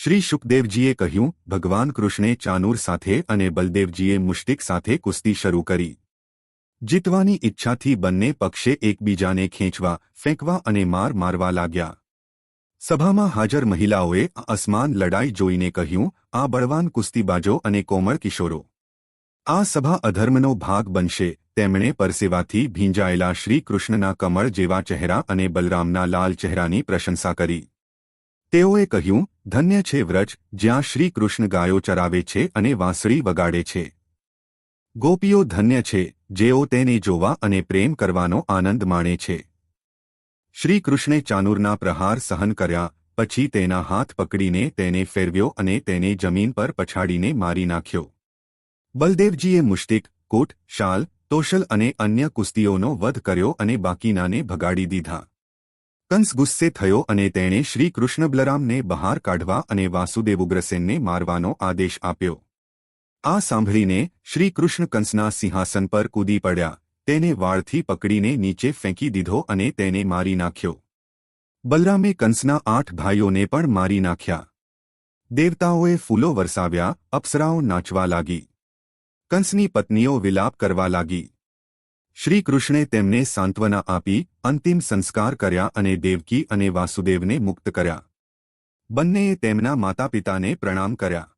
શ્રી શુકદેવજીએ કહ્યું, ભગવાન કૃષ્ણે ચાનુર સાથે અને બલદેવજીએ મુષ્ટિક સાથે કુસ્તી શરૂ કરી. જીતવાની ઈચ્છાથી બંને પક્ષે એકબીજાને ખેંચવા, ફેંકવા અને મારવા લાગ્યા. સભામાં હાજર મહિલાઓએ આ અસમાન લડાઈ જોઈને કહ્યું, આ બળવાન કુસ્તીબાજો અને કોમળ કિશોરો. આ સભા અધર્મનો ભાગ બનશે. તેમણે પરસેવાથી ભીંજાયેલા શ્રી કૃષ્ણના કમળ જેવા ચહેરા અને બલરામના લાલ ચહેરાની પ્રશંસા કરી. તેઓએ કહ્યું, ધન્ય છે વ્રજ, જ્યાં શ્રી કૃષ્ણ ગાયો ચરાવે છે અને વાંસળી વગાડે છે. ગોપીઓ ધન્ય છે, જેઓ તેને જોવા અને પ્રેમ કરવાનો આનંદ માણે છે. શ્રી કૃષ્ણે ચાનુરના પ્રહાર સહન કર્યા, પછી તેના હાથ પકડીને તેને ફેરવ્યો અને તેને જમીન પર પછાડીને મારી નાખ્યો. બલદેવજીએ મુષ્ટિક, કૂટ, શાલ, તોશલ અને અન્ય કુસ્તીઓનો વધ કર્યો અને બાકીનાને ભગાડી દીધા. કંસ ગુસ્સે થયો અને તેણે શ્રી કૃષ્ણ બલરામને બહાર કાઢવા અને વાસુદેવ ઉગ્રસેનને મારવાનો આદેશ આપ્યો. આ સાંભળીને શ્રી કૃષ્ણ કંસના સિંહાસન પર કૂદી પડ્યા, તેને વાળથી પકડીને નીચે ફેંકી દીધો અને તેને મારી નાખ્યો. બલરામે કંસના 8 ભાઈઓને પણ મારી નાખ્યા. દેવતાઓએ ફૂલો વરસાવ્યા, અપ્સરાઓ નાચવા લાગી. કંસની પત્નીઓ વિલાપ કરવા લાગી. શ્રી કૃષ્ણે તેમને સાંત્વના આપી, અંતિમ સંસ્કાર કર્યા અને દેવકી અને વાસુદેવને મુક્ત કર્યા. બંનેએ તેમના માતાપિતાને પ્રણામ કર્યા.